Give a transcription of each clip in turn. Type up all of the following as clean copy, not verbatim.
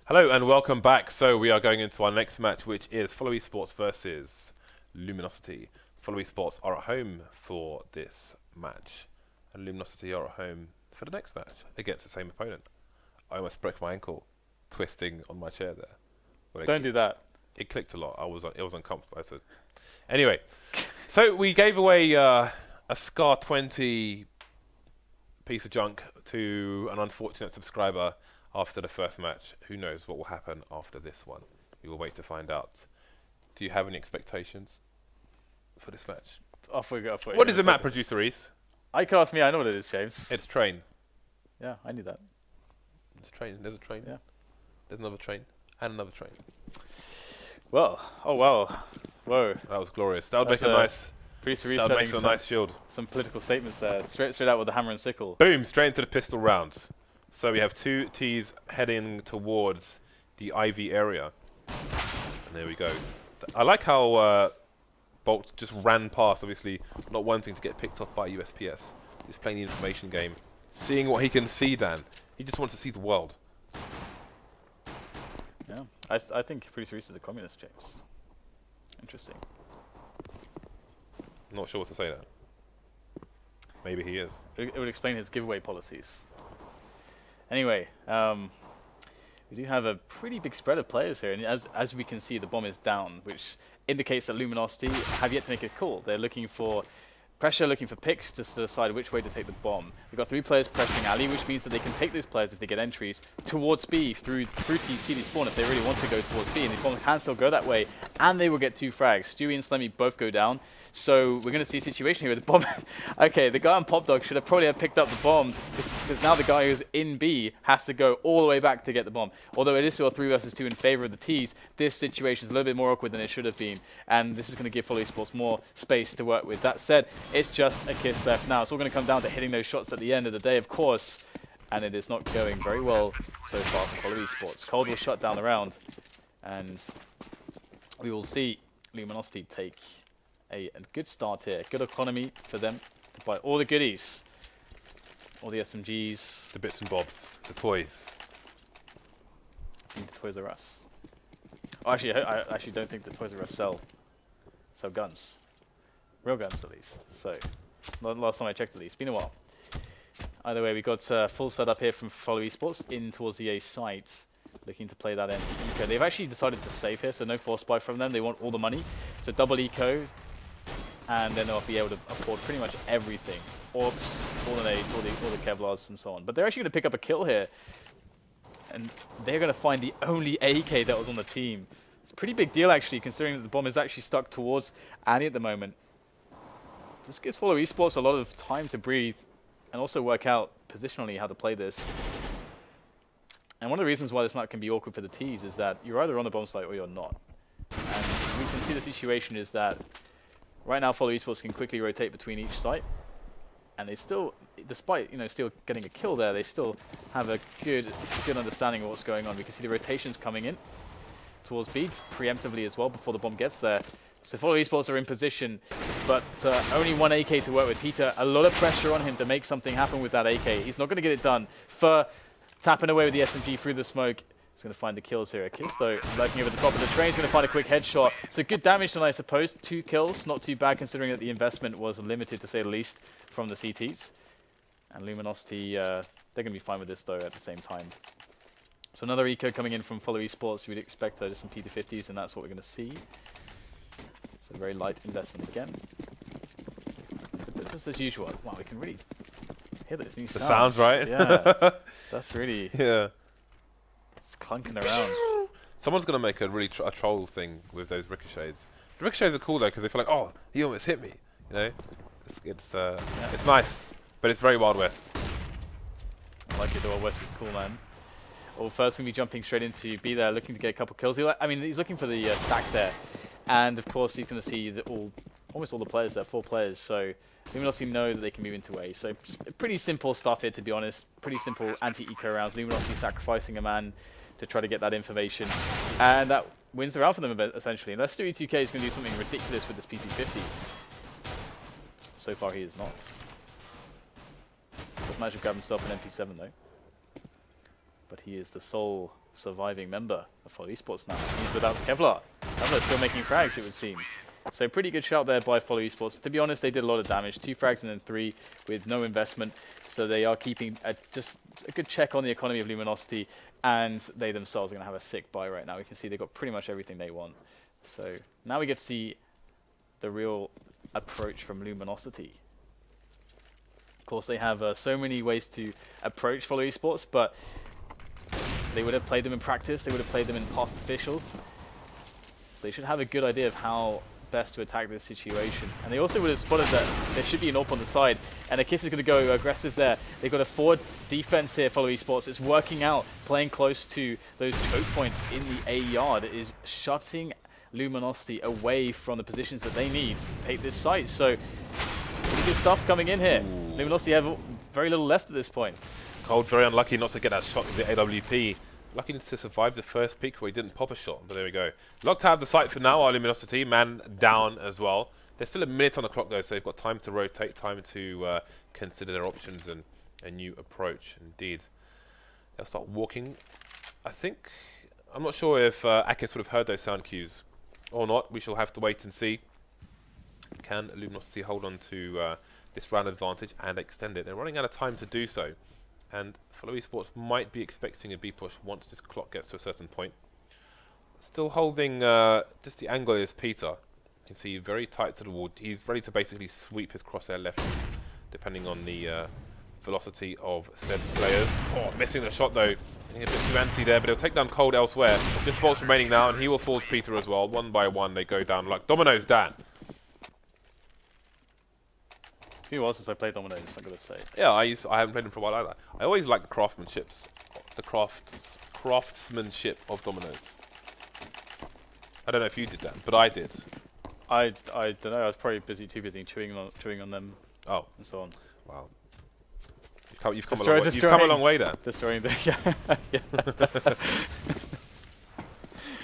Hello and welcome back. So we are going into our next match, which is Followesports versus Luminosity. Followesports are at home for this match, and Luminosity are at home for the next match against the same opponent. I almost broke my ankle twisting on my chair there. Don't do that. It clicked a lot. It was uncomfortable. So anyway, so we gave away a Scar 20 piece of junk to an unfortunate subscriber after the first match. Who knows what will happen after this one? We will wait to find out. Do you have any expectations for this match? What is a map producer, Reese? I could ask me. I know what it is, James. It's train. Yeah, I knew that. It's train. There's a train. Yeah. There's another train. And another train. Well, oh wow. Whoa. That was glorious. That would make a nice... That makes a nice shield. Some political statements there. Straight out with the hammer and sickle. Boom! Straight into the pistol rounds. So we have two Ts heading towards the IV area. And there we go. I like how boltz just ran past, obviously not wanting to get picked off by USPS. He's playing the information game. Seeing what he can see, Dan. He just wants to see the world. Yeah. I think Producer Reese is a communist, James. Interesting. Not sure what to say there. Maybe he is. It would explain his giveaway policies. Anyway, we do have a pretty big spread of players here, and as we can see, the bomb is down, which indicates that Luminosity have yet to make a call. They're looking for pressure, looking for picks to decide which way to take the bomb. We've got 3 players pressuring Ali, which means that they can take those players if they get entries towards B through TCD spawn if they really want to go towards B, and the bomb can still go that way, and they will get 2 frags. Stewie and Slemmy both go down. So we're going to see a situation here with the bomb. Okay, the guy on Pop Dog should have probably picked up the bomb, because now the guy who's in B has to go all the way back to get the bomb. Although it is still a 3 versus 2 in favor of the Ts, this situation is a little bit more awkward than it should have been, and this is going to give Followesports more space to work with. That said, it's just a Kisseberth now. It's all going to come down to hitting those shots at the end of the day, of course, and it is not going very well so far for Followesports. Cold will shut down the round, and we will see Luminosity take a good start here. Good economy for them to buy all the goodies. All the SMGs. The bits and bobs. The toys. I think the Toys R Us. Oh, actually, I actually don't think the Toys R Us sell guns. Real guns, at least. So, last time I checked, at least. Been a while. Either way, we got full setup here from Followesports in towards the A site. Looking to play that eco. They've actually decided to save here, so no force buy from them. They want all the money. So double eco. And then they'll be able to afford pretty much everything. Orbs, all the nades, all the Kevlars, and so on. But they're actually going to pick up a kill here. And they're going to find the only AK that was on the team. It's a pretty big deal, actually, considering that the bomb is actually stuck towards Annie at the moment. This gives Followesports a lot of time to breathe and also work out positionally how to play this. And one of the reasons why this map can be awkward for the Ts is that you're either on the bomb site or you're not. And we can see the situation is that right now, Followesports can quickly rotate between each site, and they still, despite still getting a kill there, they still have a good understanding of what's going on. We can see the rotations coming in towards B preemptively as well before the bomb gets there. So Followesports are in position, but only 1 AK to work with. Peter, a lot of pressure on him to make something happen with that AK. He's not going to get it done. Fur tapping away with the SMG through the smoke. He's going to find the kills here. aKis, though, lurking over the top of the train. He's going to find a quick headshot. So good damage tonight, I suppose. 2 kills. Not too bad, considering that the investment was limited, to say the least, from the CTs. And Luminosity, they're going to be fine with this, though, at the same time. So another eco coming in from Followesports. You'd expect just some P250s, and that's what we're going to see. So very light investment again. So business as usual. Wow, we can really hear those new sounds. The sounds, right? Yeah. That's really... Yeah. Clunking around. Someone's going to make a really a troll thing with those ricochets. The ricochets are cool though, because they feel like, oh, he almost hit me. You know, it's nice, but it's very Wild West. I like it. The Wild West is cool, man. Well, first going to be jumping straight into B there, looking to get a couple kills. He's looking for the stack there, and of course he's going to see almost all the players there, 4 players. So Luminosity know that they can move into A. So pretty simple stuff here, to be honest. Pretty simple anti-eco rounds. Luminosity sacrificing a man to try to get that information, and that wins the round for them a bit, essentially. Unless Stewie2k is going to do something ridiculous with this PT50. So far, he is not. Doesn't manage to grab himself an MP7 though. But he is the sole surviving member of Followesports now. He's without Kevlar. Kevlar's still making frags, it would seem. So pretty good shout there by Followesports. To be honest, they did a lot of damage. 2 frags and then 3 with no investment. So they are keeping just a good check on the economy of Luminosity, and they themselves are going to have a sick buy right now. We can see they've got pretty much everything they want. So now we get to see the real approach from Luminosity. Of course, they have so many ways to approach Followesports, but they would have played them in practice. They would have played them in past officials. So they should have a good idea of how best to attack this situation. And they also would have spotted that there should be an AWP on the side, and aKis is going to go aggressive there. They've got a forward defense here, Followesports. It's working out, playing close to those choke points in the A yard. It is shutting Luminosity away from the positions that they need to take this site. So pretty good stuff coming in here. Ooh. Luminosity have very little left at this point. Cold very unlucky not to get that shot with the AWP. Lucky to survive the first peak where he didn't pop a shot, but there we go. Locked out of the site for now, our Luminosity. Man down as well. There's still a minute on the clock though, so they've got time to rotate, time to consider their options and a new approach. Indeed. They'll start walking. I think, I'm not sure if aKis would have heard those sound cues or not. We shall have to wait and see. Can Luminosity hold on to this round advantage and extend it? They're running out of time to do so. And Followesports might be expecting a B push once this clock gets to a certain point. Still holding just the angle is Peter. You can see very tight to the wall. He's ready to basically sweep his crosshair left, depending on the velocity of said players. Oh, missing the shot though. Getting a bit too antsy there, but he'll take down Cold elsewhere. Just boltz remaining now, and he will force Peter as well. One by one, they go down like dominoes, Dan. It's been a while since I played Dominoes, I've got to say. Yeah, I haven't played them for a while either. I always like the craftsmanship of Dominoes. I don't know if you did that, but I did. I don't know. I was probably too busy chewing on them. Oh, and so on. Wow. You've come a long way. You've come a long way there. Destroying the yeah.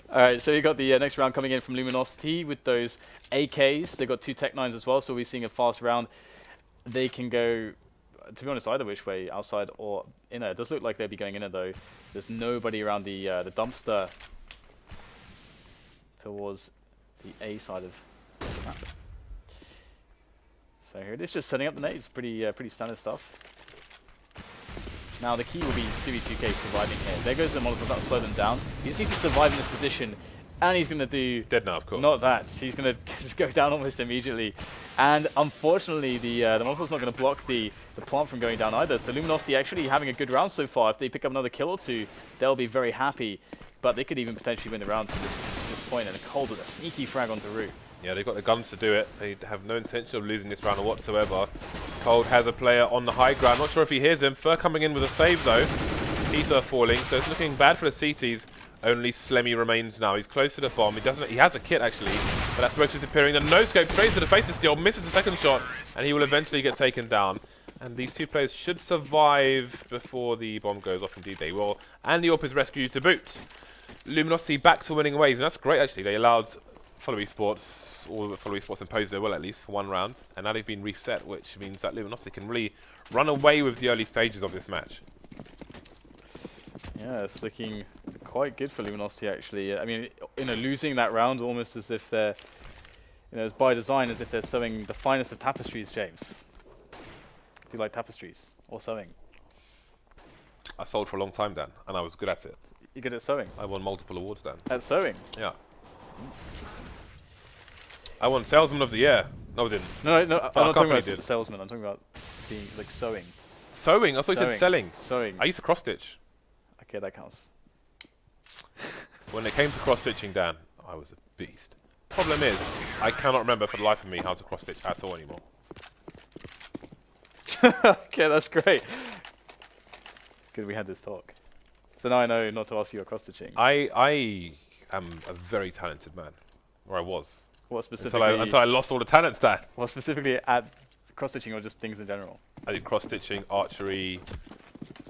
All right, so you got the next round coming in from Luminosity with those aKis. They've got 2 Tech 9s as well, so we're seeing a fast round. They can go, to be honest, either which way, outside or inner. It does look like they'll be going inner though. There's nobody around the dumpster towards the A side of the map. So here it is, just setting up the nades. Pretty standard stuff. Now the key will be Stewie2k surviving here. There goes the Molotov, that'll slow them down. You just need to survive in this position, and he's going to do... Dead now, of course. Not that. He's going to just go down almost immediately. And unfortunately, the Molotov's not going to block the plant from going down either. So Luminosity actually having a good round so far. If they pick up another kill or 2, they'll be very happy. But they could even potentially win the round from this point. And a Cold with a sneaky frag onto rooRoooo. Yeah, they've got the guns to do it. They have no intention of losing this round whatsoever. Cold has a player on the high ground. Not sure if he hears him. Fur coming in with a save though. Peter falling, so it's looking bad for the CTs. Only Slemmy remains now. He's close to the bomb. He has a kit actually, but that smoke's disappearing. The no scope straight into the face of Steel, misses the second shot, and he will eventually get taken down. And these 2 players should survive before the bomb goes off. Indeed they will. And the AWP is rescued to boot. Luminosity back to winning ways, and that's great actually. They allowed Followesports, all the Followesports imposed their will at least for 1 round, and now they've been reset, which means that Luminosity can really run away with the early stages of this match. Yeah, it's looking quite good for Luminosity actually. I mean, losing that round almost as if they're, it's by design, as if they're sewing the finest of tapestries, James. Do you like tapestries or sewing? I sold for a long time, Dan, and I was good at it. You're good at sewing? I won multiple awards, Dan. At sewing? Yeah. Interesting. I won Salesman of the Year. No, I didn't. No, I'm not talking about salesman. I'm talking about being like sewing. Sewing? I thought you said selling. Sewing. I used to cross stitch. Okay, that counts. When it came to cross stitching, Dan, I was a beast. Problem is, I cannot remember for the life of me how to cross stitch at all anymore. Okay, that's great. Good, we had this talk. So now I know not to ask you about cross stitching. I am a very talented man, or I was. What specifically? Until I lost all the talents, Dan. What specifically at cross stitching, or just things in general? I did cross stitching, archery,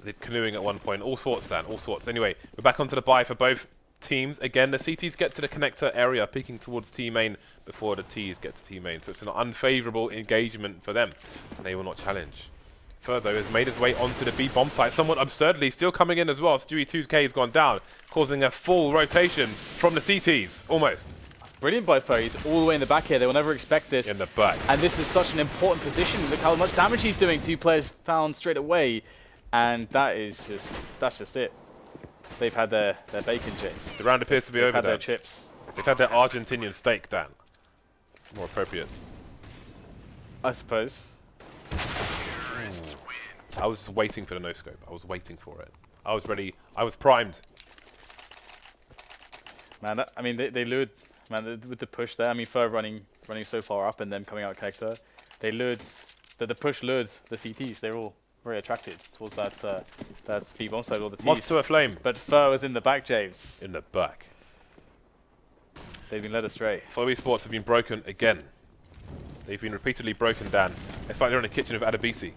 I did canoeing at one point, all sorts, Dan, all sorts. Anyway, we're back onto the buy for both teams. Again, the CTs get to the connector area, peeking towards T main before the Ts get to T main. So it's an unfavourable engagement for them. They will not challenge. Though has made his way onto the B bomb site, somewhat absurdly, still coming in as well. Stewie2k has gone down, causing a full rotation from the CTs, almost. That's brilliant by Fur. He's all the way in the back here. They will never expect this. In the back. And this is such an important position. Look how much damage he's doing. 2 players found straight away. And that's just it. They've had their bacon, James. The round appears to be over. They've had their chips. They've had their Argentinian steak, Dan. More appropriate. I suppose. I was waiting for the no-scope. I was waiting for it. I was ready. I was primed. Man, I mean, they lured, man, with the push there. I mean, Fur running so far up and then coming out connector. They lured, the push lured the CTs. They're all very attracted towards that speed bomb side or the T's. Moth to a flame. But Fur was in the back, James. In the back. They've been led astray. Followesports have been broken again. They've been repeatedly broken, Dan. It's like they're in the kitchen of Adabisi.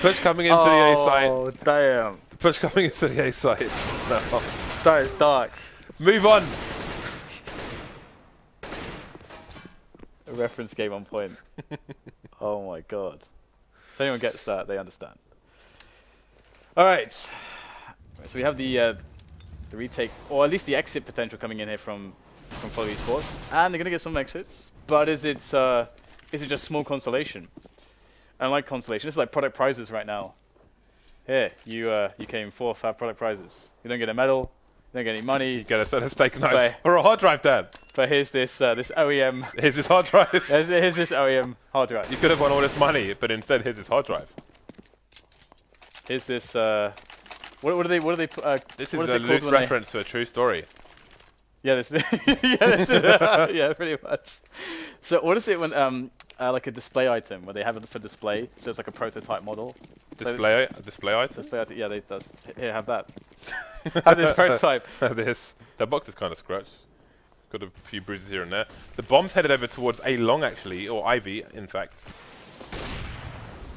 Push coming into the A site. Oh, damn. Push coming into the A site. No. That is dark. Move on. A reference game on point. Oh my god. If anyone gets that, they understand. Alright. So we have the retake, or at least the exit potential coming in here from Followesports. And they're going to get some exits. But is it just small consolation? I like consolation. This is like product prizes right now. Here, you came 4th, have product prizes. You don't get a medal, you don't get any money. You get a set of steak knives or a hard drive, Dan. But here's this OEM. Here's this hard drive. here's this OEM hard drive. You could have won all this money, but instead here's this hard drive. Here's this. What are they? This is a loose reference to a true story. Yeah, this. Yeah, pretty much. So what is it when like a display item where they have it for display? So it's like a prototype model. Display item. Display item. Yeah, they does. Here, have that. Have this prototype. This. That box is kind of scratched. Got a few bruises here and there. The bomb's headed over towards A long, actually, or Ivy, in fact,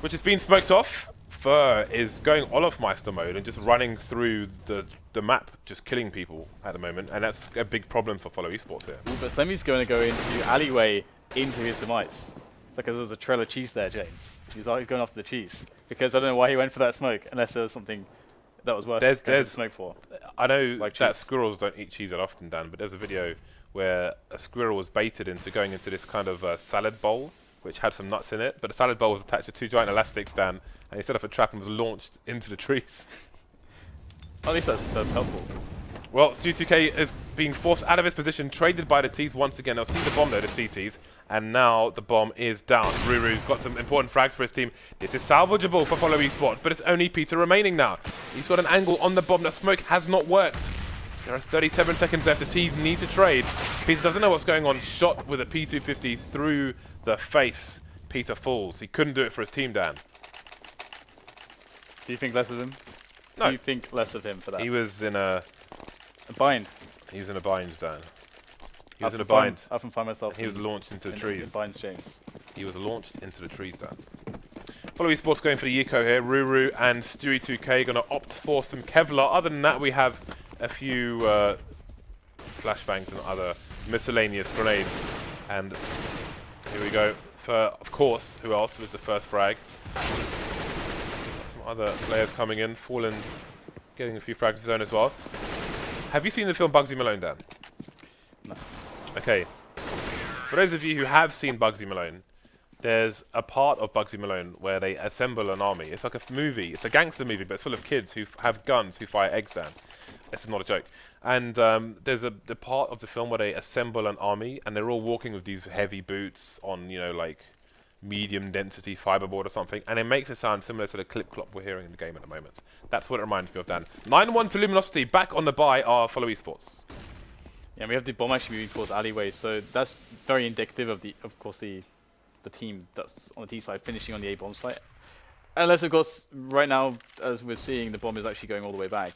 which has been smoked off. Fur is going Olafmeister mode and just running through the map, just killing people at the moment, and that's a big problem for Followesports here. Ooh, but Slemmy's going to go into alleyway into his demise. It's like there's a trail of cheese there, James. He's going after the cheese because I don't know why he went for that smoke unless there was something that was worth there's smoke for. I know like that cheese. Squirrels don't eat cheese that often, Dan, but there's a video where a squirrel was baited into going into this kind of salad bowl, which had some nuts in it, but the salad bowl was attached to 2 giant elastics, Dan, and he set off a trap and was launched into the trees. At least that's helpful. Well, Stewie2k is being forced out of his position, traded by the T's once again. They'll see the bomb though, the CTs, and now the bomb is down. rooRoooo's got some important frags for his team. This is salvageable for Followesports, but it's only Peter remaining now. He's got an angle on the bomb. The smoke has not worked. There are 37 seconds left. The T's need to trade. Peter doesn't know what's going on. Shot with a P250 through the face. Peter falls. He couldn't do it for his team, Dan. Do you think less of him? No. Do you think less of him for that? He was in a bind. He was in a bind, Dan. He was in a bind. I often find myself. He was launched into the trees. In binds, James. He was launched into the trees, Dan. Followesports going for the Yiko here. rooRoooo and Stewie2k going to opt for some Kevlar. Other than that, we have a few flashbangs and other miscellaneous grenades. And here we go. For, of course, who else was the first frag? Some other players coming in. Fallen getting a few frags of his own as well. Have you seen the film Bugsy Malone, Dan? No. Okay. For those of you who have seen Bugsy Malone, there's a part of Bugsy Malone where they assemble an army. It's like a movie. It's a gangster movie, but it's full of kids who have guns who fire eggs down. This is not a joke. And there's the part of the film where they assemble an army, and they're all walking with these heavy boots on, you know, like medium density fiberboard or something, and it makes it sound similar to the clip-clop we're hearing in the game at the moment. That's what it reminds me of, Dan. 9-1 to Luminosity. Back on the bye are Followesports. Yeah, we have the bomb actually moving towards alleyway, so that's very indicative of of course the team that's on the T side finishing on the A bomb site. Unless of course right now, as we're seeing, the bomb is actually going all the way back,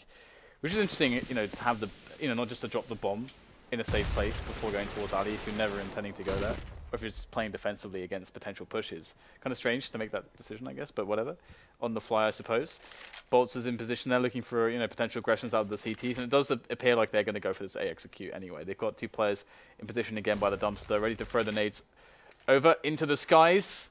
which is interesting. You know, to have not just to drop the bomb in a safe place before going towards alley if you're never intending to go there, or if you're just playing defensively against potential pushes. Kind of strange to make that decision, I guess, but whatever. On the fly, I suppose. boltz is in position there looking for potential aggressions out of the CTs, and it does appear like they're going to go for this A execute anyway. They've got 2 players in position again by the dumpster, ready to throw the nades over into the skies.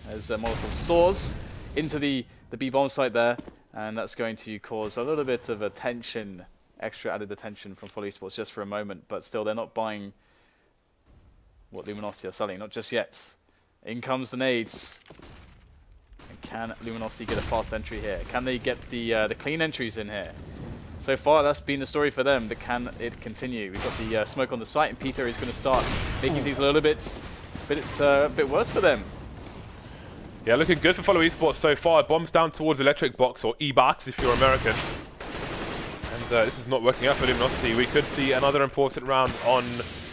as Molotov soars into the B bomb site there, and that's going to cause a little bit of a tension, extra added attention from Followesports just for a moment, but still they're not buying what Luminosity are selling, not just yet. In comes the nades. And can Luminosity get a fast entry here? Can they get the clean entries in here? So far, that's been the story for them, but can it continue? We've got the smoke on the site, and Peter is going to start making things a little bit worse for them. Yeah, looking good for Followesports so far. Bombs down towards Electric Box, or E-Box if you're American. And this is not working out for Luminosity. We could see another important round on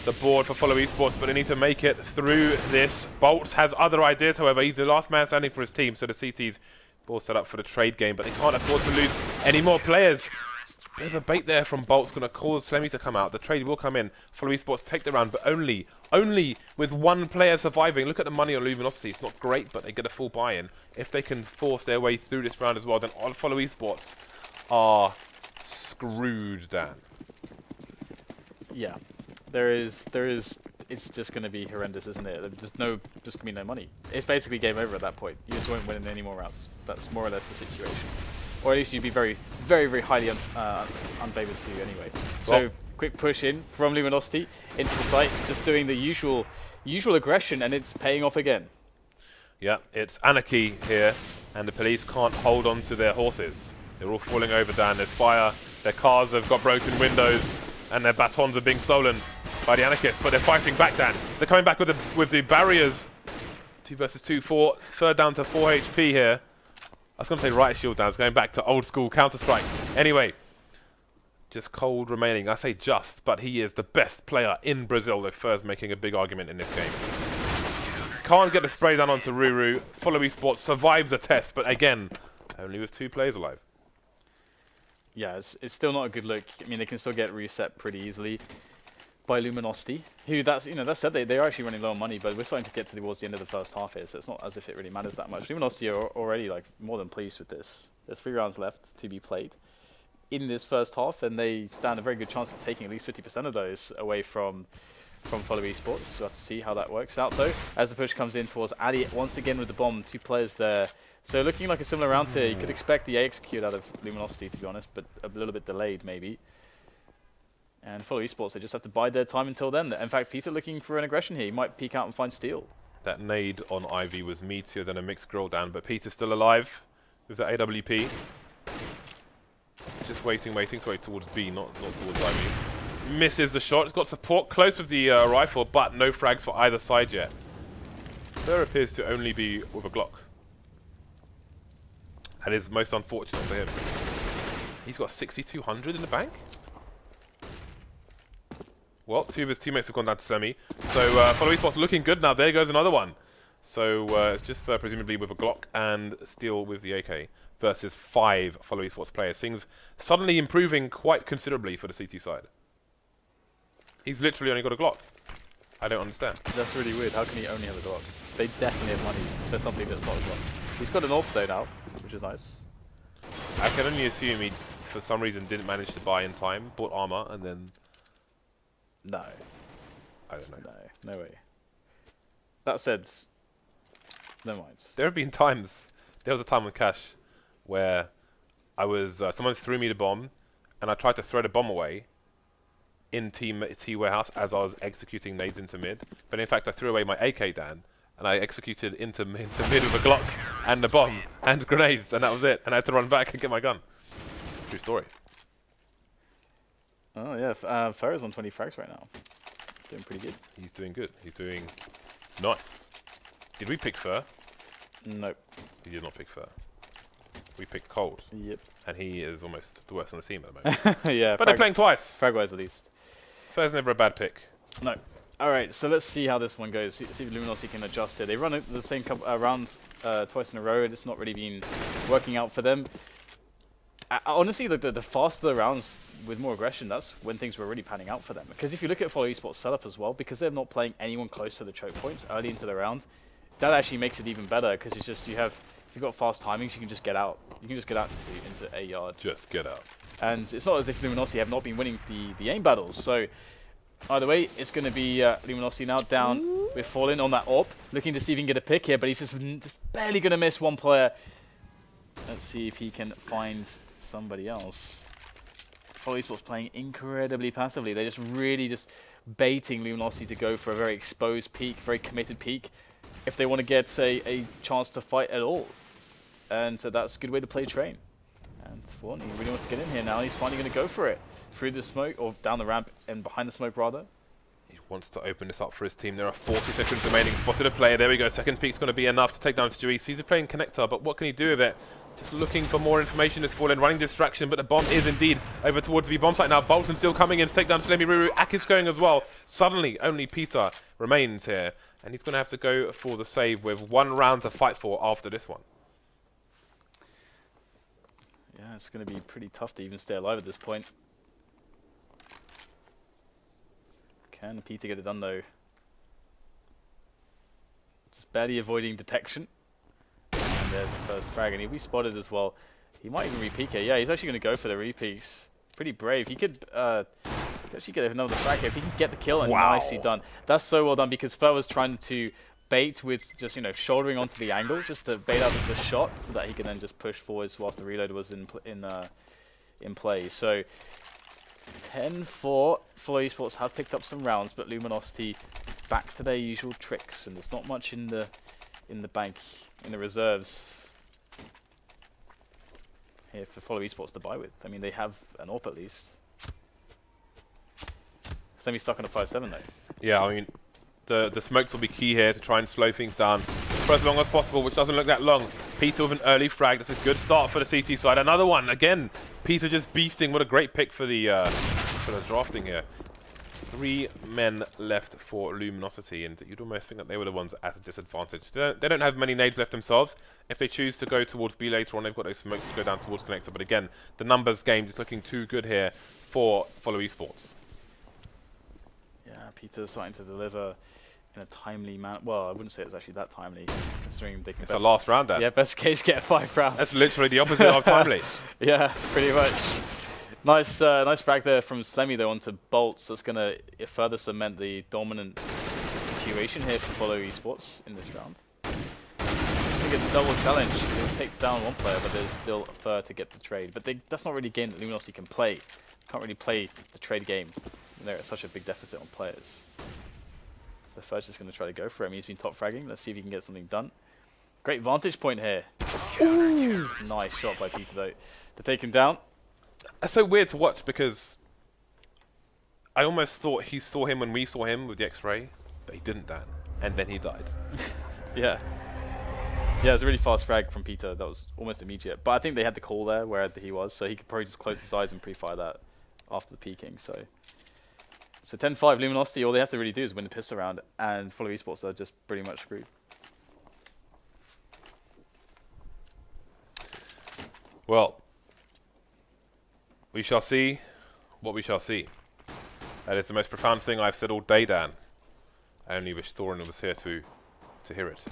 the board for Followesports, but they need to make it through this. boltz has other ideas, however. He's the last man standing for his team, so the CT's ball set up for the trade game, but they can't afford to lose any more players. Bit of a bait there from boltz, going to cause Slemmy to come out. The trade will come in. Followesports take the round, but only with one player surviving. Look at the money on Luminosity. It's not great, but they get a full buy-in. If they can force their way through this round as well, then all Followesports are screwed, Dan. Yeah, it's just going to be horrendous, isn't it? Just going to be no money. It's basically game over at that point. You just won't win any more rounds. That's more or less the situation. Or at least you'd be very, very, very highly unfavored to anyway. So quick push in from Luminosity into the site, just doing the usual aggression, and it's paying off again. Yeah, it's anarchy here, and the police can't hold on to their horses. They're all falling over, Dan. There's fire, their cars have got broken windows, and their batons are being stolen by the aKis, but they're fighting back, Dan. They're coming back with the barriers. 2 versus 2, third down to 4 HP here. I was going to say right shield down. It's going back to old school Counter-Strike. Anyway, just Cold remaining. I say just, but he is the best player in Brazil. They're first making a big argument in this game. Can't get the spray down onto rooRoooo. Followesports survives the test, but again, only with 2 players alive. Yeah, it's still not a good look. I mean, they can still get reset pretty easily by Luminosity, who that said they're actually running low on money, but we're starting to get towards the end of the first half here, so it's not as if it really matters that much. Luminosity are already like more than pleased with this. There's 3 rounds left to be played in this first half, and they stand a very good chance of taking at least 50% of those away from Followesports. We'll have to see how that works out though, as the push comes in towards Ali once again with the bomb. 2 players there. So looking like a similar round here. You could expect the A execute out of Luminosity, to be honest, but a little bit delayed maybe. And Followesports, they just have to bide their time until then. In fact, Peter looking for an aggression here. He might peek out and find steal. That nade on Ivy was meatier than a mixed grill, Dan, but Peter's still alive with the AWP. Just waiting, so towards B, not towards Ivy. Misses the shot. He's got support close with the rifle, but no frags for either side yet. There appears to only be with a Glock. That is most unfortunate for him. He's got 6,200 in the bank. Well, 2 of his teammates have gone down to Slemmy. So Followesports looking good now. There goes another one. So just presumably with a Glock and Steel with the AK versus 5 Followesports players. Things suddenly improving quite considerably for the CT side. He's literally only got a Glock. I don't understand. That's really weird. How can he only have a Glock? They definitely have money for something that's not a Glock. He's got an AWP though now, which is nice. I can only assume he, for some reason, didn't manage to buy in time, bought armor, and then... No. I don't know. No way. That said, never mind. There have been times, there was a time with Cash where I was, someone threw me the bomb, and I tried to throw the bomb away in T warehouse as I was executing nades into mid. But in fact, I threw away my AK, Dan, and I executed into mid with a Glock and the bomb and grenades, and that was it. And I had to run back and get my gun. True story. Oh yeah, Ferro's on 20 frags right now. Doing pretty good. He's doing good. He's doing nice. Did we pick Fer? Nope. He did not pick Fer. We picked Cold. Yep. And he is almost the worst on the team at the moment. Yeah. But they're playing twice. Frag-wise at least. Fer's never a bad pick. No. Alright, so let's see how this one goes. See if Luminosity can adjust it. They run the same round twice in a row, and it's not really been working out for them. Honestly, the faster the rounds with more aggression, that's when things were really panning out for them. Because if you look at Followesports setup as well, because they're not playing anyone close to the choke points early into the round, that actually makes it even better, because it's just, if you've got fast timings, you can just get out. You can just get out into a yard. Just get out. And it's not as if Luminosity have not been winning the aim battles. So Either way, it's going to be Luminosity now down with Fallen on that AWP, looking to see if he can get a pick here, but he's just barely going to miss one player. Let's see if he can find somebody else. Followesports playing incredibly passively. They're just really just baiting Luminosity to go for a very exposed peak, very committed peak, if they want to get a chance to fight at all. And so that's a good way to play train. And Fallen, he really wants to get in here now. He's finally going to go for it. Through the smoke, or down the ramp and behind the smoke rather. He wants to open this up for his team. There are 40 seconds remaining. Spotted a player. There we go. Second peak's going to be enough to take down Stewie. So he's playing connector, but what can he do with it? Just looking for more information. It's Fallen running distraction, but the bomb is indeed over towards the bomb site now. boltz still coming in to take down Slemmy, rooRoooo. aKis going as well. Suddenly, only Peter remains here, and he's going to have to go for the save with 1 round to fight for after this one. Yeah, it's going to be pretty tough to even stay alive at this point. Can Peter get it done though? Just barely avoiding detection. And there's the first frag, and he'll be spotted as well. He might even re-peek here. Yeah, he's actually going to go for the re-peeks. Pretty brave. He could actually get another frag here if he can get the kill, and nicely done. That's so well done because Fer was trying to bait with just, you know, shouldering onto the angle just to bait out the shot so that he can then just push forwards whilst the reload was in play. So 10-4. Followesports have picked up some rounds, but Luminosity back to their usual tricks, and there's not much in the bank, in the reserves here for Followesports to buy with. I mean, they have an AWP at least. Semi stuck on a 5-7 though. Yeah, I mean, the smokes will be key here to try and slow things down for as long as possible, which doesn't look that long. Peter with an early frag. That's a good start for the CT side. Another one again. Peter just beasting. What a great pick for the drafting here. 3 men left for Luminosity, and you'd almost think that they were the ones at a disadvantage. They don't have many nades left themselves. If they choose to go towards B later on, they've got those smokes to go down towards connector. But again, the numbers game is looking too good here for Followesports. Yeah, Peter's starting to deliver in a timely manner. Well, I wouldn't say it's actually that timely, considering they can. It's the last round, Dan. Yeah, best case get 5 rounds. That's literally the opposite of timely. Yeah, pretty much. Nice, nice frag there from Slemmy though onto boltz. That's going to further cement the dominant situation here for Followesports in this round. I think it's a double challenge. They'll take down one player, but there's still a third to get the trade. But that's not really a game that Luminosity can play. Can't really play the trade game. They're at such a big deficit on players. So Fer's just going to try to go for him. He's been top fragging. Let's see if he can get something done. Great vantage point here. Ooh. Nice shot by Peter though to take him down. That's so weird to watch because I almost thought he saw him when we saw him with the X-ray, but he didn't, Dan. And then he died. Yeah. Yeah, it was a really fast frag from Peter. That was almost immediate. But I think they had the call there where he was, so he could probably just close his eyes and pre-fire that after the peeking. So 10-5 Luminosity, all they have to really do is win the pistol round, and Followesports are just pretty much screwed. Well, we shall see what we shall see. That is the most profound thing I've said all day, Dan. I only wish Thorin was here to hear it.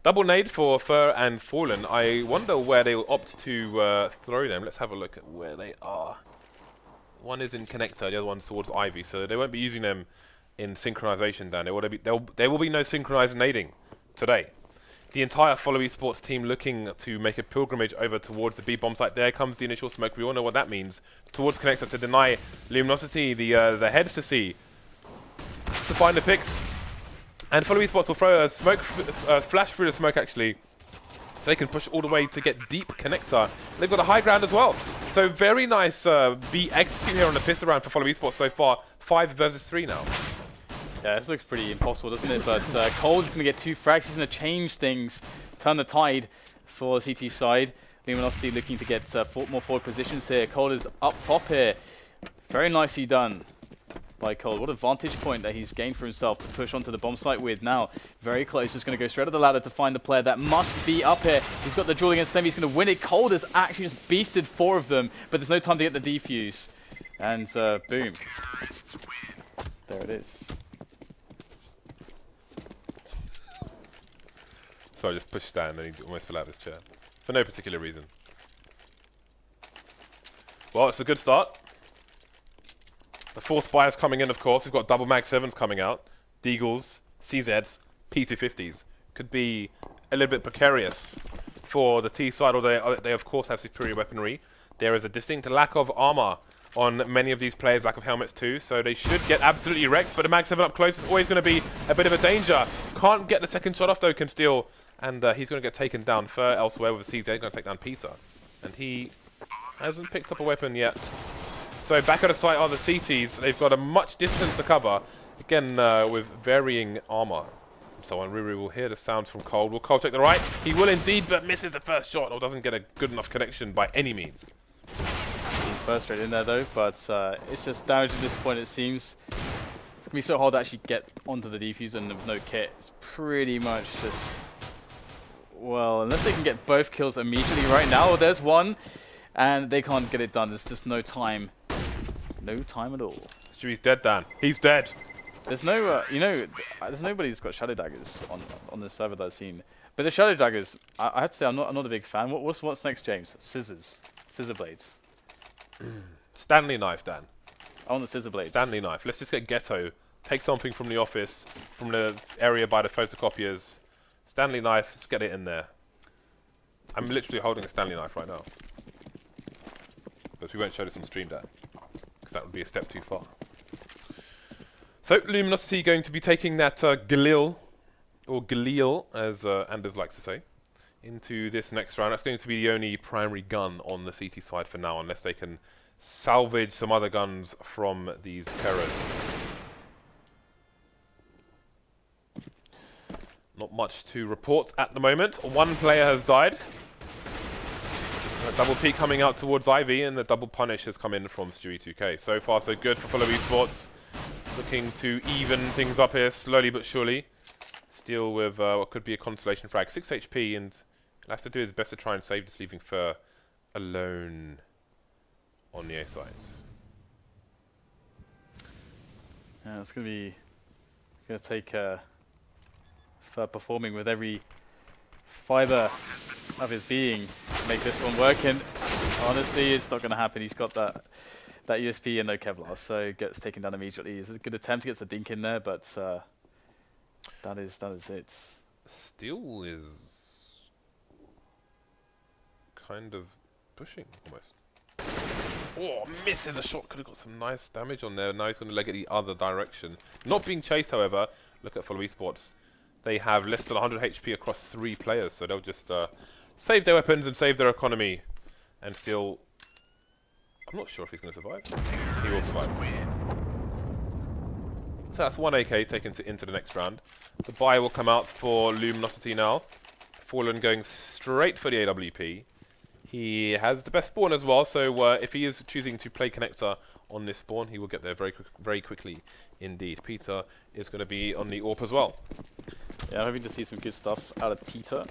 Double nade for Fer and Fallen. I wonder where they will opt to throw them. Let's have a look at where they are. One is in connector, the other one's towards Ivy, so they won't be using them in synchronization, Dan. There will be no synchronized nading today. The entire Followesports team looking to make a pilgrimage over towards the B bomb site. There comes the initial smoke. We all know what that means. Towards connector to deny Luminosity the heads to see to find the picks. And Followesports will throw a smoke flash through the smoke actually, so they can push all the way to get deep connector. They've got a high ground as well. So very nice B execute here on the pistol round for Followesports so far. 5 versus 3 now. Yeah, this looks pretty impossible, doesn't it? But Cold is going to get 2 frags. He's going to change things, turn the tide for the CT side. Luminosity looking to get more forward positions here. Cold is up top here. Very nicely done by Cold. What a vantage point that he's gained for himself to push onto the bomb site with. Now, very close. Just going to go straight up the ladder to find the player that must be up here. He's got the duel against Slemmy. He's going to win it. Cold has actually just beasted 4 of them, but there's no time to get the defuse. And boom. There it is. So I just pushed down and he almost fell out of his chair. For no particular reason. Well, it's a good start. The 4 Spires coming in, of course. We've got double Mag 7s coming out. Deagles, CZs, P250s. Could be a little bit precarious for the T side, although they of course have superior weaponry. There is a distinct lack of armor on many of these players, lack of helmets too, so they should get absolutely wrecked, but a Mag 7 up close is always going to be a bit of a danger. Can't get the second shot off though, can steal, and he's going to get taken down. Fer elsewhere with a CZ, going to take down Peter, and he hasn't picked up a weapon yet. So back at the site are the CTs. They've got a much distance to cover, again with varying armor. So on rooRoooo will hear the sounds from Cold. Will Cold take the right? He will indeed, but misses the first shot, or doesn't get a good enough connection by any means. First straight in there though, but it's just damage at this point, it seems. It's going to be so hard to actually get onto the defuse, and with no kit, it's pretty much just... Well, unless they can get both kills immediately right now, well, there's one, and they can't get it done. There's just no time. No time at all. Stewie's dead, Dan. He's dead. There's no, there's nobody who's got Shadow Daggers on this server that I've seen. But the Shadow Daggers, I have to say, I'm not a big fan. What's next, James? Scissors. Scissor blades. Stanley knife, Dan. I want the scissor blades. Stanley knife. Let's just get ghetto. Take something from the office, from the area by the photocopiers. Stanley knife, let's get it in there. I'm literally holding a Stanley knife right now. But we won't show this on stream, Dan, because that would be a step too far. So, Luminosity going to be taking that Galil, or Galil, as Anders likes to say, into this next round. That's going to be the only primary gun on the CT side for now, unless they can salvage some other guns from these terrors. Not much to report at the moment. One player has died. A double peek coming out towards Ivy, and the double punish has come in from Stewie2k. So far, so good for Followesports. Looking to even things up here, slowly but surely. Still with what could be a consolation frag. 6 HP, and he'll have to do his best to try and save this, leaving Fer alone on the A sides. Yeah, it's going to take Fer performing with every fiber of his being to make this one work, and honestly, it's not going to happen. He's got that USP and no Kevlar, so gets taken down immediately. It's a good attempt to get the dink in there, but that is it. Steel is kind of pushing almost. Oh, misses a shot. Could have got some nice damage on there. Now he's going to leg it the other direction. Not being chased, however. Look at Followesports. They have less than 100 HP across 3 players, so they'll just save their weapons and save their economy, and still. I'm not sure if he's going to survive. He will survive. So that's 1 AK taken into the next round. The buy will come out for Luminosity now. Fallen going straight for the AWP. He has the best spawn as well, so if he is choosing to play connector on this spawn, he will get there very quickly indeed. Peter is going to be on the AWP as well. Yeah, I'm hoping to see some good stuff out of Peter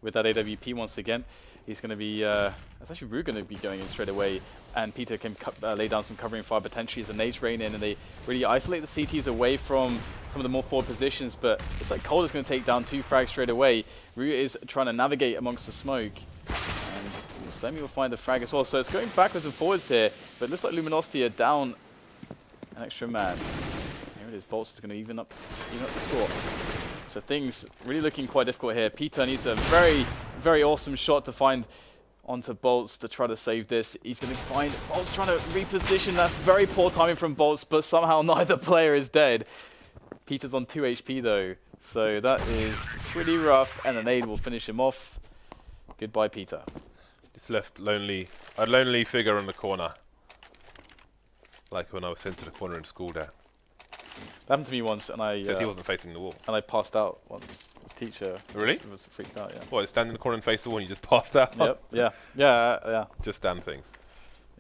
with that AWP once again. He's going to be, that's actually rooRoooo going to be going in straight away, and Peter can lay down some covering fire potentially as the nades rain in, and they really isolate the CTs away from some of the more forward positions, but it's like Cold is going to take down 2 frags straight away. rooRoooo is trying to navigate amongst the smoke, and Slemmy will find the frag as well, so it's going backwards and forwards here, but it looks like Luminosity are down an extra man. Here it is, boltz is going to even up the score. So things really looking quite difficult here. Peter needs a very awesome shot to find onto boltz to try to save this. He's going to find boltz trying to reposition. That's very poor timing from boltz, but somehow neither player is dead. Peter's on 2 HP though, so that is pretty rough, and a nade will finish him off. Goodbye, Peter. Just left a lonely figure in the corner. Like when I was sent to the corner in school there. That happened to me once, and I... Says he wasn't facing the wall. And I passed out once. The teacher really? was freaked out, yeah. What, stand in the corner and face the wall and you just passed out? Yep, yeah. Just stand things.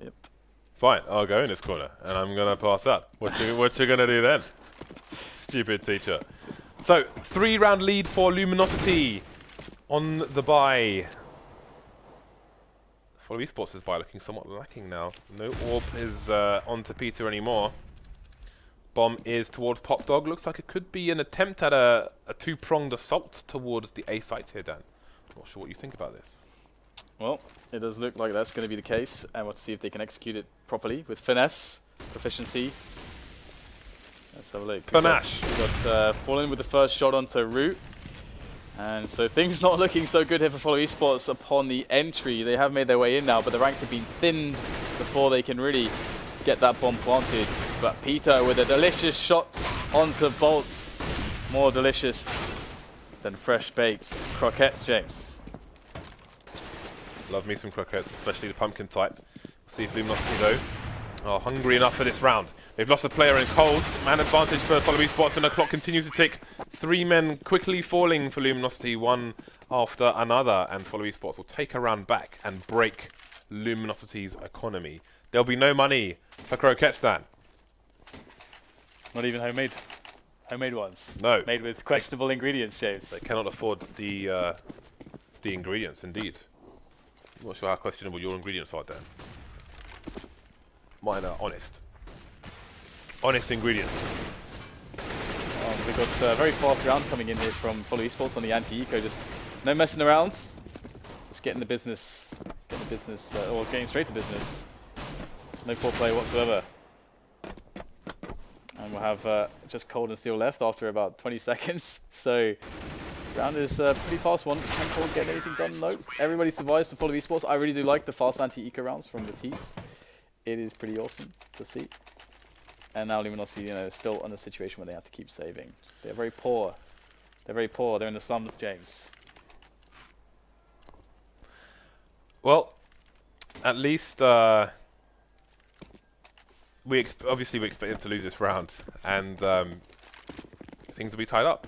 Yep. Fine, I'll go in this corner, and I'm going to pass out. What you going to do then? Stupid teacher. So, 3-round lead for Luminosity on the bye. Followesports' bye looking somewhat lacking now. No AWP is onto Peter anymore. Bomb is towards Pop Dog. Looks like it could be an attempt at a 2-pronged assault towards the A site here, Dan. Not sure what you think about this. Well, it does look like that's going to be the case, and we'll see if they can execute it properly with finesse, proficiency, Let's have a look. Panache. We got Fallen with the first shot onto rooRoooo. And so things not looking so good here for Follow Esports upon the entry. They have made their way in now, but the ranks have been thinned before they can really get that bomb planted. But Peter with a delicious shot onto boltz. More delicious than fresh baked croquettes, James. Love me some croquettes, especially the pumpkin type. We'll see if Luminosity, though, are hungry enough for this round. They've lost a player in cold. Man advantage for Follow Esports, and the clock continues to tick. 3 men quickly falling for Luminosity, one after another. And Follow Esports will take a round back and break Luminosity's economy. There'll be no money for croquettes, Dan. Not even homemade. Homemade ones. No. Made with questionable ingredients, James. They cannot afford the ingredients, indeed. I'm not sure how questionable your ingredients are, Dan. Mine are honest. Honest ingredients. We've got a very fast round coming in here from Follow Esports on the anti-eco. Just no messing around. Just getting the business, or getting straight to business. No foreplay whatsoever. And we'll have just Cold and Steel left after about 20 seconds. So round is a pretty fast one. Can Cold get anything done? No. Everybody survives for Follow Esports. I really do like the fast anti-eco rounds from the T's. It is pretty awesome to see. And now Luminosity, you know, still in a situation where they have to keep saving. They're very poor. They're very poor. They're in the slums, James. Well, at least obviously we expect them to lose this round, and things will be tied up.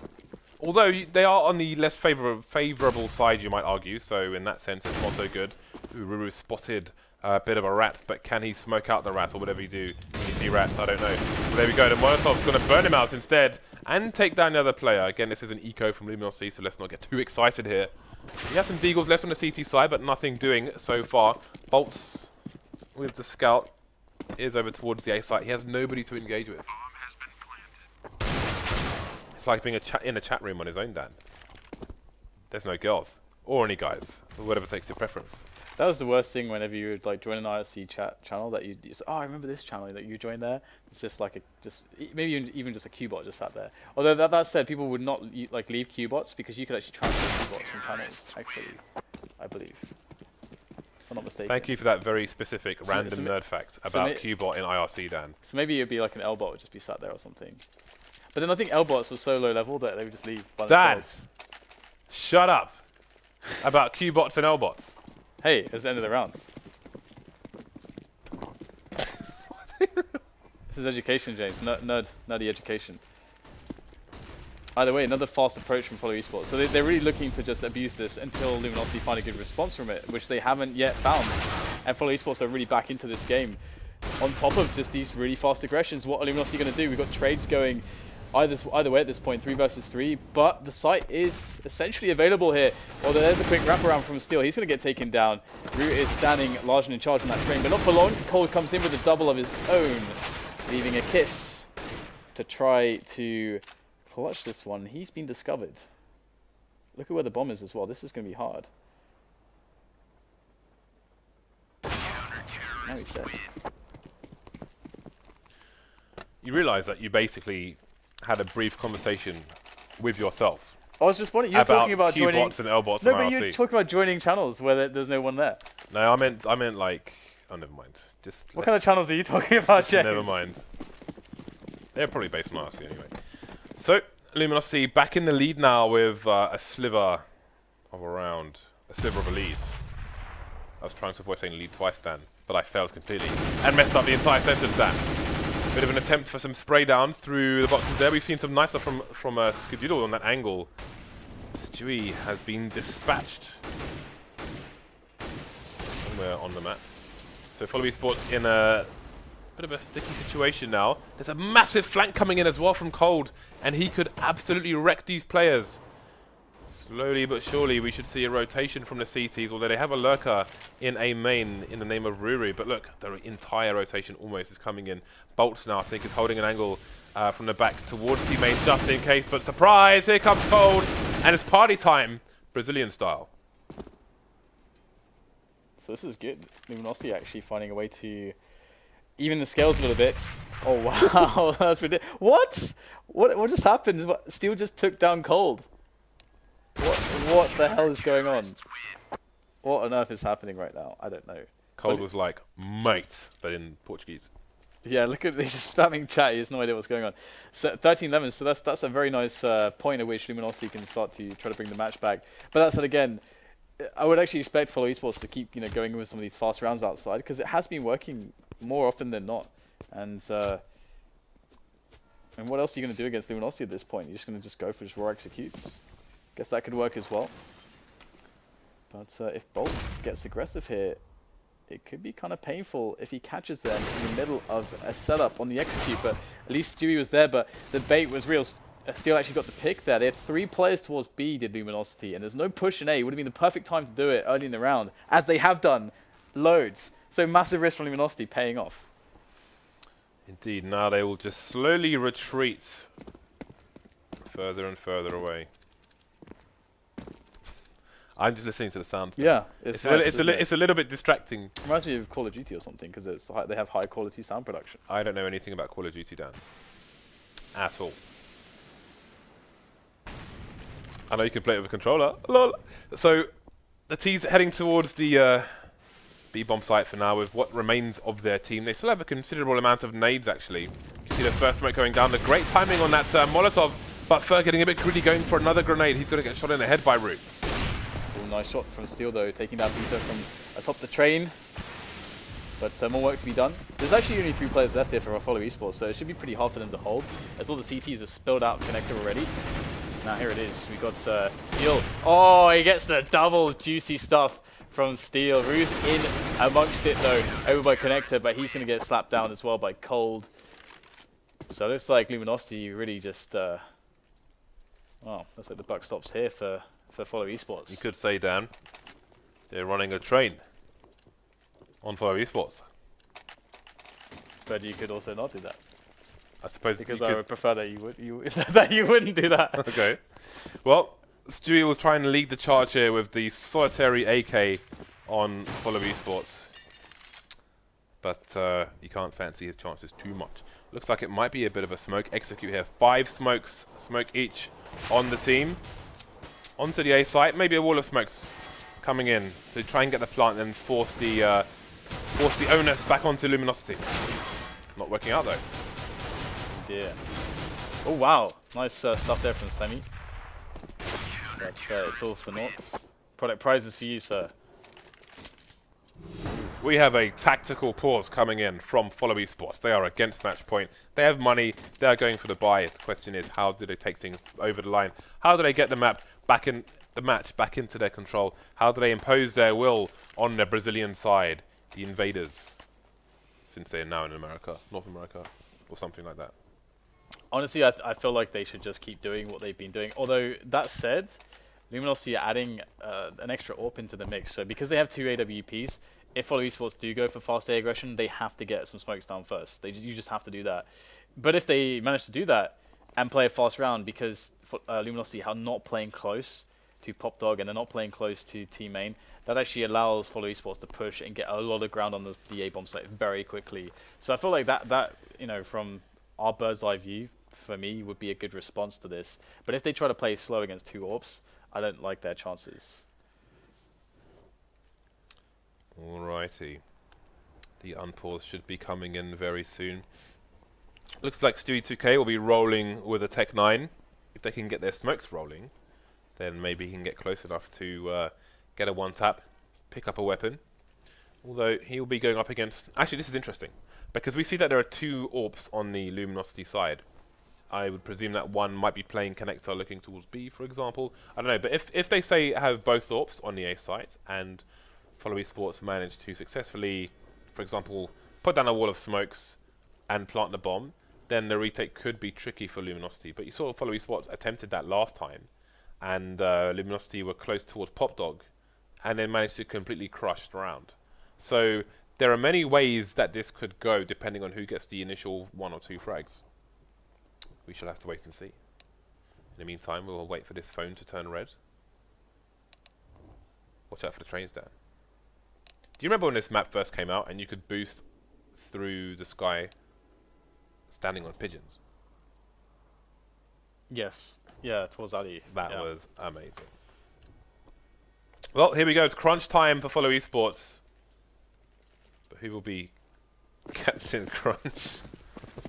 Although they are on the less favourable side, you might argue. So in that sense, it's not so good. rooRoooo spotted a bit of a rat, but can he smoke out the rat or whatever you do when you see rats? I don't know. But there we go. The Molotov's going to burn him out instead and take down the other player. Again, this is an eco from Luminosity, so let's not get too excited here. He has some deagles left on the CT side, but nothing doing so far. boltz with the scout is over towards the A site. He has nobody to engage with. It's like being in a chat room on his own, Dan. There's no girls or any guys, or whatever takes your preference. That was the worst thing whenever you would like join an IRC chat channel that you say, oh, I remember this channel that you joined there. It's just like maybe even just a Q-bot just sat there. Although that said, people would not like leave Q-bots because you could actually transfer Q-bots from channels. Actually, I believe, if I'm not mistaken. Thank you for that very specific random nerd fact about Q-bot in IRC, Dan. So maybe it'd be like an L-bot would just be sat there or something. But then I think L-bots was so low level that they would just leave by themselves. Dan, shut up about Q-bots and L-bots. Hey, it's the end of the round. This is education, James. Nerdy education. Either way, another fast approach from Follow Esports. So they're really looking to just abuse this until Luminosity find a good response from it, which they haven't yet found. And Follow Esports are really back into this game. On top of just these really fast aggressions, what are Luminosity going to do? We've got trades going either way at this point, 3 versus 3, but the site is essentially available here. Although there's a quick wraparound from Steel, he's going to get taken down. rooRoooo is standing large and in charge on that train, but not for long. Cold comes in with a double of his own, leaving aKis to try to clutch this one. He's been discovered. Look at where the bomb is as well. This is going to be hard. Now he's dead. You realise that you basically had a brief conversation with yourself. I was just wondering, you're talking about joining Q-bots and L-bots. No, but you're talking about joining channels where there's no one there. No, I meant like, oh, never mind. Just what kind of channels are you talking about, James? Never mind. They're probably based on RC anyway. So Luminosity back in the lead now with a sliver of a lead. I was trying to avoid saying lead twice, Dan, but I failed completely and messed up the entire sentence, Dan. Bit of an attempt for some spray down through the boxes there. We've seen some nice stuff from Skadoodle on that angle. Stewie has been dispatched somewhere on the map. So Follow Esports in a bit of a sticky situation now. There's a massive flank coming in as well from Cold, and he could absolutely wreck these players. Slowly but surely we should see a rotation from the CTs, although they have a lurker in a main in the name of rooRoooo. But look, the entire rotation almost is coming in. boltz now I think is holding an angle from the back towards teammates just in case. But surprise, here comes Cold, and it's party time, Brazilian style. So this is good. Luminosity actually finding a way to even the scales a little bit. Oh wow, that's ridiculous. What just happened? Steel just took down Cold. What the hell is going on? What on earth is happening right now? I don't know. Cold was like, mate, but in Portuguese. Yeah, look at this spamming chat. He has no idea what's going on. So 13-11, so that's a very nice point at which Luminosity can start to try to bring the match back. But that said, again, I would actually expect Followesports to keep going with some of these fast rounds outside, because it has been working more often than not. And what else are you going to do against Luminosity at this point? You're just going to go for just raw executes. Guess that could work as well. But if boltz gets aggressive here, it could be kind of painful if he catches them in the middle of a setup on the execute. But at least Stewie was there, but the bait was real. Steel actually got the pick there. They had 3 players towards B, did Luminosity, and there's no push in A. It would have been the perfect time to do it early in the round, as they have done loads. So massive risk from Luminosity paying off. Indeed, now they will just slowly retreat further and further away. I'm just listening to the sound. Yeah, it's a little bit distracting. Reminds me of Call of Duty or something, because they have high quality sound production. I don't know anything about Call of Duty, Dan. At all. I know you can play it with a controller. Lol. So the T's heading towards the B-bomb site for now with what remains of their team. They still have a considerable amount of nades, actually. You can see the first smoke going down. The great timing on that Molotov, but Fer getting a bit greedy, going for another grenade. He's going to get shot in the head by rooRoooo. Nice shot from Steel though, taking that beta from atop the train. But more work to be done. There's actually only 3 players left here for Followesports, so it should be pretty hard for them to hold, as all the CTs are spilled out connector already. Now here it is, we got Steel. Oh, he gets the double juicy stuff from Steel. rooRoooo's in amongst it though, over by connector, but he's going to get slapped down as well by Cold. So it looks like Luminosity really just, well, looks like the buck stops here for Followesports. You could say, Dan, they're running a train on Followesports. But you could also not do that. I suppose because I would prefer that you wouldn't do that. Okay. Well, Stewie will try and lead the charge here with the solitary AK on Followesports. But you can't fancy his chances too much. Looks like it might be a bit of a smoke execute here. 5 smokes, smoke each on the team. Onto the A site, maybe a wall of smokes coming in to try and get the plant and force the onus back onto Luminosity. Not working out though. Yeah. Oh wow, nice stuff there from Slemmy. That's it's all for naught. Product prizes for you, sir. We have a tactical pause coming in from Followesports. They are against match point. They have money. They are going for the buy. The question is, how do they take things over the line? How do they get the map back in the match back into their control? How do they impose their will on the Brazilian side, the invaders, since they are now in America, North America, or something like that? Honestly, I feel like they should just keep doing what they've been doing. Although, that said, Luminosity are adding an extra AWP into the mix. So because they have 2 AWPs, if Followesports do go for fast A aggression, they have to get some smokes down first. You just have to do that. But if they manage to do that and play a fast round, because Luminosity are not playing close to Pop Dog and they're not playing close to Team Main, that actually allows Followesports to push and get a lot of ground on the A-bomb site very quickly. So I feel like that from our bird's eye view, for me, would be a good response to this. But if they try to play slow against 2 AWPs, I don't like their chances. Alrighty. The unpause should be coming in very soon. Looks like Stewie2k will be rolling with a Tech 9. If they can get their smokes rolling, then maybe he can get close enough to get a 1-tap, pick up a weapon. Although he will be going up against... Actually, this is interesting, because we see that there are 2 AWPs on the Luminosity side. I would presume that one might be playing connector looking towards B, for example. I don't know, but if they say have both AWPs on the A site and Followesports manage to successfully, for example, put down a wall of smokes and plant the bomb, then the retake could be tricky for Luminosity. But you saw Followesports attempted that last time, and Luminosity were close towards Pop Dog, and then managed to completely crush the round. So there are many ways that this could go, depending on who gets the initial 1 or 2 frags. We shall have to wait and see. In the meantime, we'll wait for this phone to turn red. Watch out for the trains, Dan. Do you remember when this map first came out and you could boost through the sky standing on pigeons. Yes. Yeah, towards Ali. That was amazing. Well, here we go. It's crunch time for Follow Esports. But who will be Captain Crunch?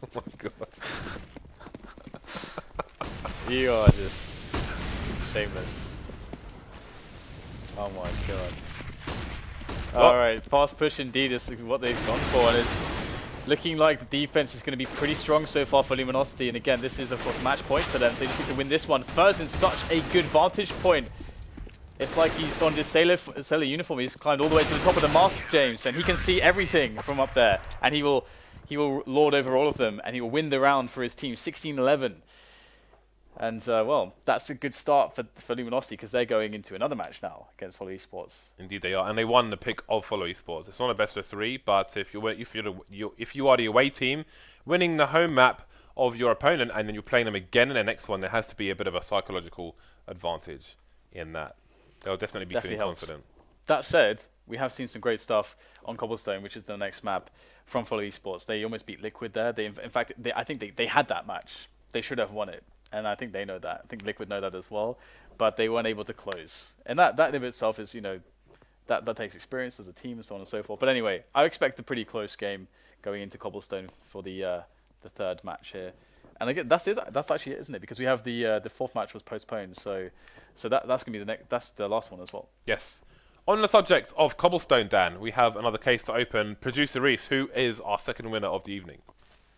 Oh my god. You are just shameless. Oh my god. Alright, fast push indeed is what they've gone for, and it's looking like the defense is going to be pretty strong so far for Luminosity, and again, this is of course match point for them, so they just need to win this one first in such a good vantage point. It's like he's donned his sailor uniform, he's climbed all the way to the top of the mast, James, and he can see everything from up there, and he will lord over all of them, and he will win the round for his team, 16-11. And, well, that's a good start for Luminosity because they're going into another match now against Follow Esports. Indeed they are, and they won the pick of Follow Esports. It's not a best of 3, but if you are the away team, winning the home map of your opponent and then you're playing them again in the next one, there has to be a bit of a psychological advantage in that. They'll definitely be feeling confident. That said, we have seen some great stuff on Cobblestone, which is the next map from Follow Esports. They almost beat Liquid there. In fact, I think they had that match. They should have won it. And I think they know that. I think Liquid know that as well. But they weren't able to close. And that in of itself is, you know, that takes experience as a team and so on and so forth. But anyway, I expect a pretty close game going into Cobblestone for the third match here. And again, that's it. That's actually it, isn't it? Because we have the fourth match was postponed. So that's gonna be that's the last one as well. Yes. On the subject of Cobblestone, Dan, we have another case to open. Producer Reese, who is our second winner of the evening?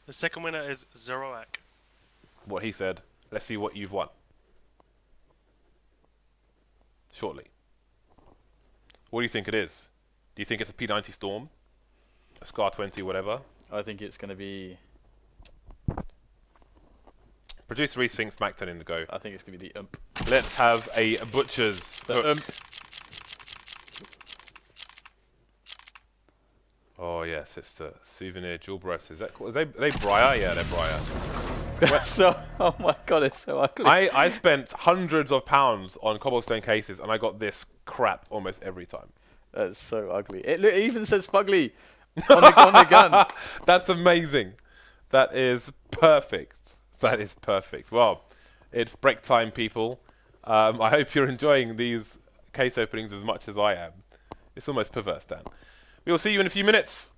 The second winner is Zeroak. What he said. Let's see what you've won. Shortly. What do you think it is? Do you think it's a P90 Storm? A Scar 20, whatever? I think it's going to be... Producer Reese thinks Macton in the go. I think it's going to be the Ump. Let's have a Butcher's The Ump. Oh yes, it's the Souvenir Jewel Breast. Is that cool? Are they Briar? Yeah, they're Briar. So, oh my god, it's so ugly. I spent hundreds of pounds on Cobblestone cases and I got this crap almost every time. That's so ugly. It even says Fugly on the gun. That's amazing. That is perfect. That is perfect. Well, it's break time, people. I hope you're enjoying these case openings as much as I am. It's almost perverse, Dan. We will see you in a few minutes.